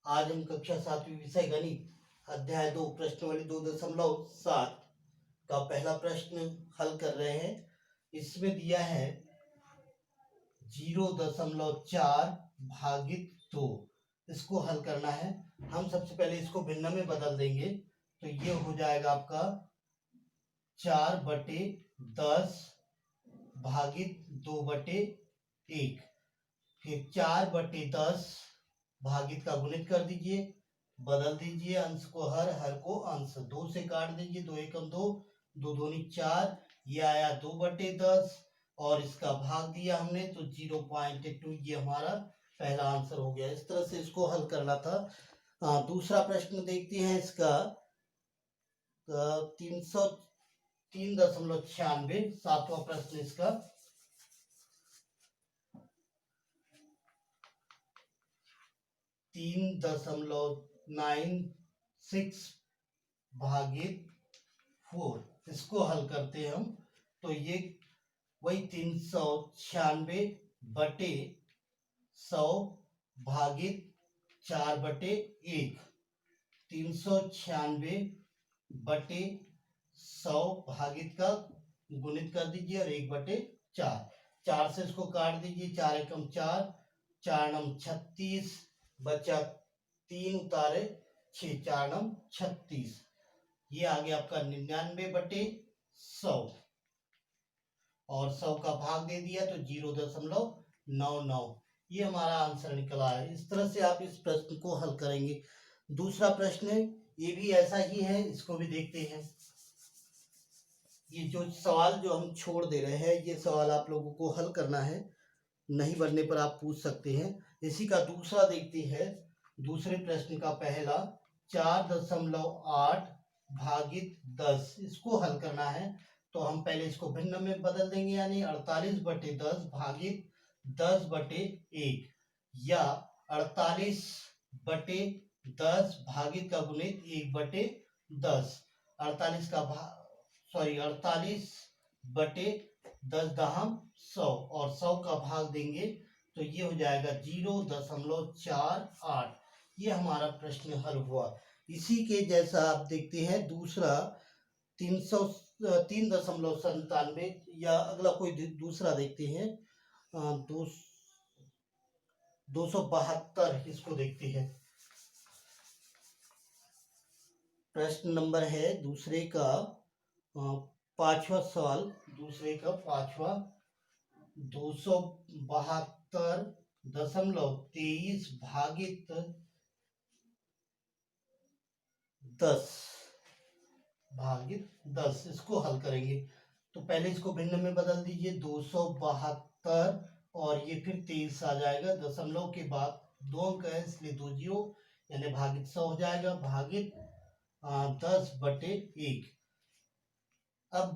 आज हम कक्षा 7वीं विषय गणित अध्याय 2 प्रश्नावली 2.7 का पहला प्रश्न हल कर रहे हैं। इसमें दिया है 0.4 भागित 2। इसको हल करना है। हम सबसे पहले इसको भिन्न में बदल देंगे तो ये हो जाएगा आपका 4/10 भागित 2/1। फिर 4/10 भागित का गुणित कर दीजिए, बदल दीजिए अंश को हर, हर को अंश, 2 से काट दीजिए, 2 एकम 2, 2 दूनी 4, ये आया 2/10 और इसका भाग दिया हमने तो 0.2। ये हमारा पहला आंसर हो गया। इस तरह से इसको हल करना था। दूसरा प्रश्न देखते हैं इसका 303.96 सातवां प्रश्न इसका 3.96 भागित 4। इसको हल करते हैं हम तो ये वही 396/100 भागित 4/1। 396/100 भागित का गुणित कर दीजिए और 1/4। 4 से इसको काट दीजिए, 4 एकम 4, 4 नम 36, बचा 3 उतारे 6, 4 नम 36। ये आ गया आपका 99/100 और 100 का भाग दे दिया तो 0.99। ये हमारा आंसर निकला है। इस तरह से आप इस प्रश्न को हल करेंगे। दूसरा प्रश्न है, ये भी ऐसा ही है, इसको भी देखते हैं। ये जो सवाल जो हम छोड़ दे रहे हैं, ये सवाल आप लोगों को हल करना है, नहीं बनने पर आप पूछ सकते हैं। इसी का दूसरा देखते हैं। दूसरे प्रश्न का पहला 4.8 भागित 10। इसको हल करना है तो हम पहले इसको भिन्न में बदल देंगे, यानी 48/10 भागित 10/1 या 48/10 भागित का गुणित 1/10। 48 का 48/10 दहम 100 और 100 का भाग देंगे तो ये हो जाएगा 0.48। ये हमारा प्रश्न हल हुआ। इसी के जैसा आप देखते हैं दूसरा 3.97 या अगला कोई दूसरा देखते हैं 272। इसको देखते हैं। प्रश्न नंबर है दूसरे का 5वां सवाल, दूसरे का 5वां 272.23 भागित 10 इसको हल करेंगे तो पहले इसको भिन्न में बदल दीजिए। 272 और ये फिर 23 आ जाएगा। दशमलव के बाद 2 अंक है इसलिए 2 जीरो, यानी भागित 100 हो जाएगा, भागित 10/1। अब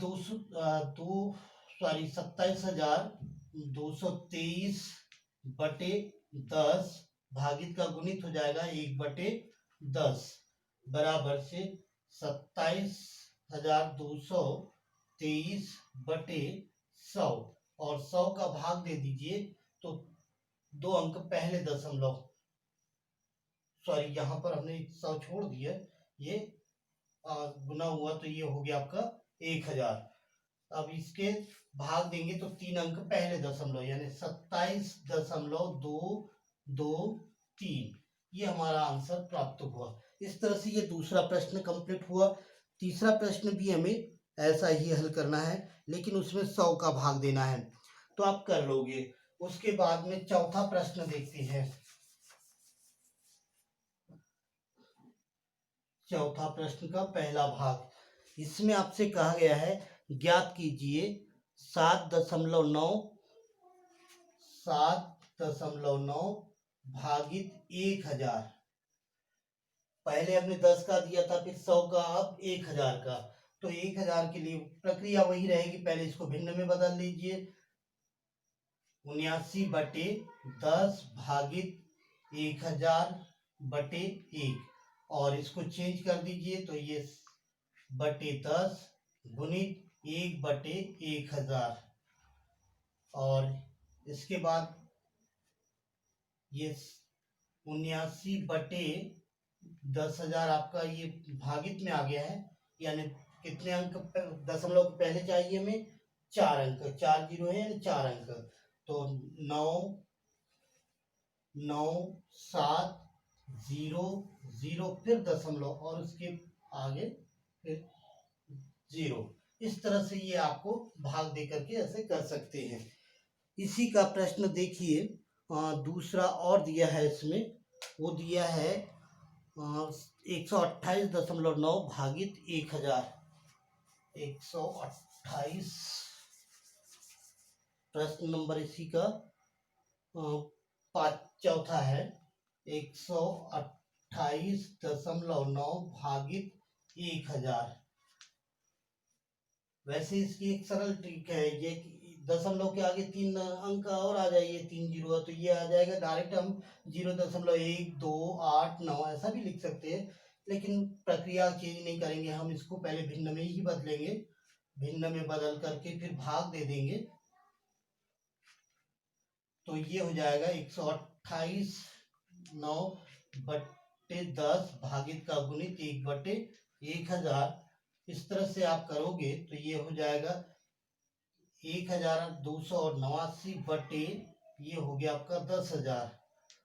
27,223/10 भागित का गुणित हो जाएगा 1/10 बराबर से 27,223/100 और 100 का भाग दे दीजिए तो 2 अंक पहले दशमलव, यहाँ पर हमने 100 छोड़ दिया, ये गुना हुआ तो ये हो गया आपका 1000। अब इसके भाग देंगे तो 3 अंक पहले दशमलव, यानी 27.223। ये हमारा आंसर प्राप्त हुआ। इस तरह से ये दूसरा प्रश्न कंप्लीट हुआ। तीसरा प्रश्न भी हमें ऐसा ही हल करना है, लेकिन उसमें 100 का भाग देना है तो आप कर लोगे। उसके बाद में चौथा प्रश्न देखते हैं। चौथा प्रश्न का पहला भाग, इसमें आपसे कहा गया है ज्ञात कीजिए 7.9 भागित 1000। पहले हमने 10 का दिया था, फिर 100 का, अब 1000 का। तो 1000 के लिए प्रक्रिया वही रहेगी, पहले इसको भिन्न में बदल लीजिए। 79/10 भागित 1000/1 और इसको चेंज कर दीजिए तो ये /10 गुणित 1/1000 और इसके बाद ये 79/10,000 आपका ये भागित में आ गया है, यानी कितने अंक दशमलव के पहले चाहिए हमें? 4 अंक, 4 जीरो है यानी 4 अंक, तो 99700 फिर दशमलव और उसके आगे फिर 0। इस तरह से ये आपको भाग दे करके ऐसे कर सकते हैं। इसी का प्रश्न देखिए, दूसरा और दिया है इसमें, वो दिया है 128.9 भागित 1000। 128 प्रश्न नंबर इसी का चौथा है। 128.9 भागित 1000। वैसे इसकी एक सरल ट्रिक है, ये दशमलव के आगे 3 अंक और आ जाइए, 3 जीरो है तो ये आ जाएगा डायरेक्ट, हम 0.128 ऐसा भी लिख सकते हैं, लेकिन प्रक्रिया चेंज नहीं करेंगे, हम इसको पहले भिन्न में ही बदलेंगे, भिन्न में बदल करके फिर भाग दे देंगे, तो ये हो जाएगा 128/9 भागित का गुणित 1/1000। इस तरह से आप करोगे तो ये हो जाएगा 1289 बटे, ये हो गया आपका 10,000,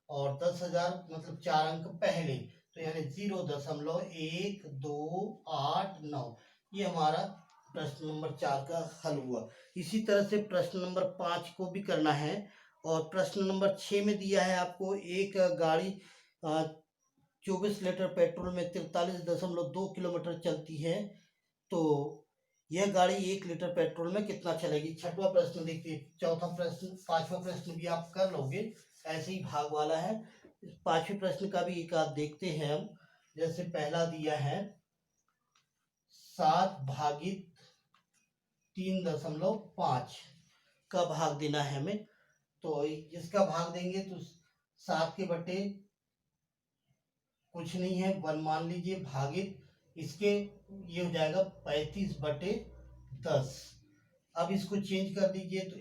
और 10,000 मतलब 4 अंक पहले, तो यानी 0.1289। ये हमारा प्रश्न नंबर 4 का हल हुआ। इसी तरह से प्रश्न नंबर 5 को भी करना है, और प्रश्न नंबर 6 में दिया है आपको, एक गाड़ी 24 लीटर पेट्रोल में 43.2 किलोमीटर चलती है, तो यह गाड़ी 1 लीटर पेट्रोल में कितना चलेगी? छठवां प्रश्न देखिए, चौथा प्रश्न, पांचवा प्रश्न भी आप कर लोगे, ऐसे ही भाग वाला है। पांचवें प्रश्न का भी एक आध देखते हैं हम। जैसे पहला दिया है 7 भागित 3.5 का भाग देना है हमें, तो इसका भाग देंगे तो 7 के बटे कुछ नहीं है 1 मान लीजिए, भागित इसके ये हो जाएगा 35/10। अब इसको चेंज कर दीजिए तो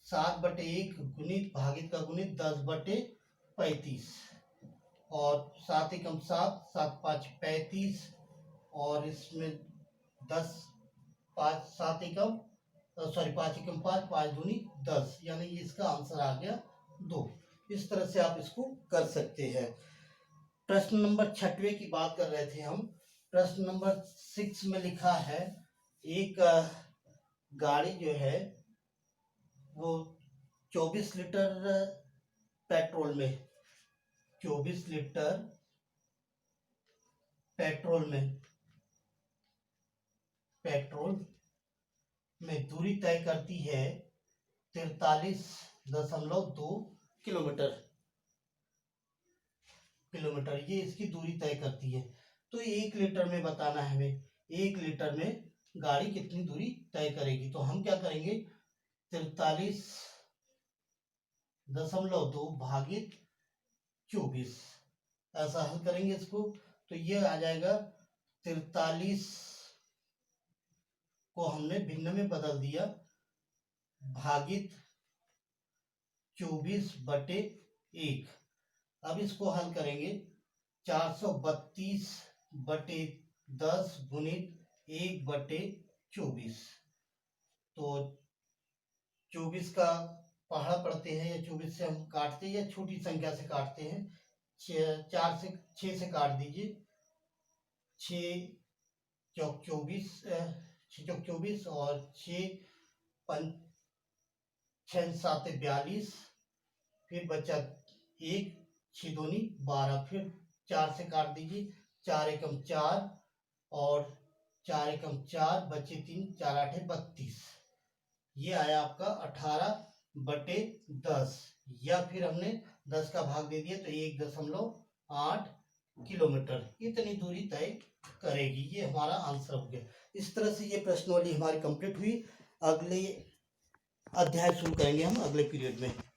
7/1 गुणित भागित का गुणित 10/35, और 7 एकम 7, 7 5 35, और इसमें 10 5 7 एकम 5 एकम 5, 5 दूनी 10, यानी इसका आंसर आ गया 2। इस तरह से आप इसको कर सकते हैं। प्रश्न नंबर 6वें की बात कर रहे थे हम। प्रश्न नंबर 6 में लिखा है, एक गाड़ी जो है वो 24 लीटर पेट्रोल में, 24 लीटर पेट्रोल में दूरी तय करती है 43.2 किलोमीटर, ये इसकी दूरी तय करती है। तो 1 लीटर में बताना है हमें, 1 लीटर में गाड़ी कितनी दूरी तय करेगी, तो हम क्या करेंगे, 43.2 भागित 24 ऐसा हल करेंगे इसको, तो ये आ जाएगा 43 को हमने भिन्न में बदल दिया, भागित 24/1। अब इसको हल करेंगे, 432/10 गुणित 1/24, तो 24 का पहाड़ा पढ़ते हैं, या 24 से हम काटते हैं या छोटी संख्या से काटते हैं, 6 से काट दीजिए, 6 चौक 24, 6 चौक 24, और 6 7 42, फिर बचा 1, 6 दूनी 12, फिर 4 से काट दीजिए, 4 एकम 4, और 4 एकम 4, बचे 3, 4 8 32। ये आया आपका 18/10, या फिर हमने 10 का भाग दे दिया तो 1.8 किलोमीटर इतनी दूरी तय करेगी। ये हमारा आंसर हो गया। इस तरह से ये प्रश्नोली हमारी कंप्लीट हुई। अगले अध्याय शुरू करेंगे हम अगले पीरियड में।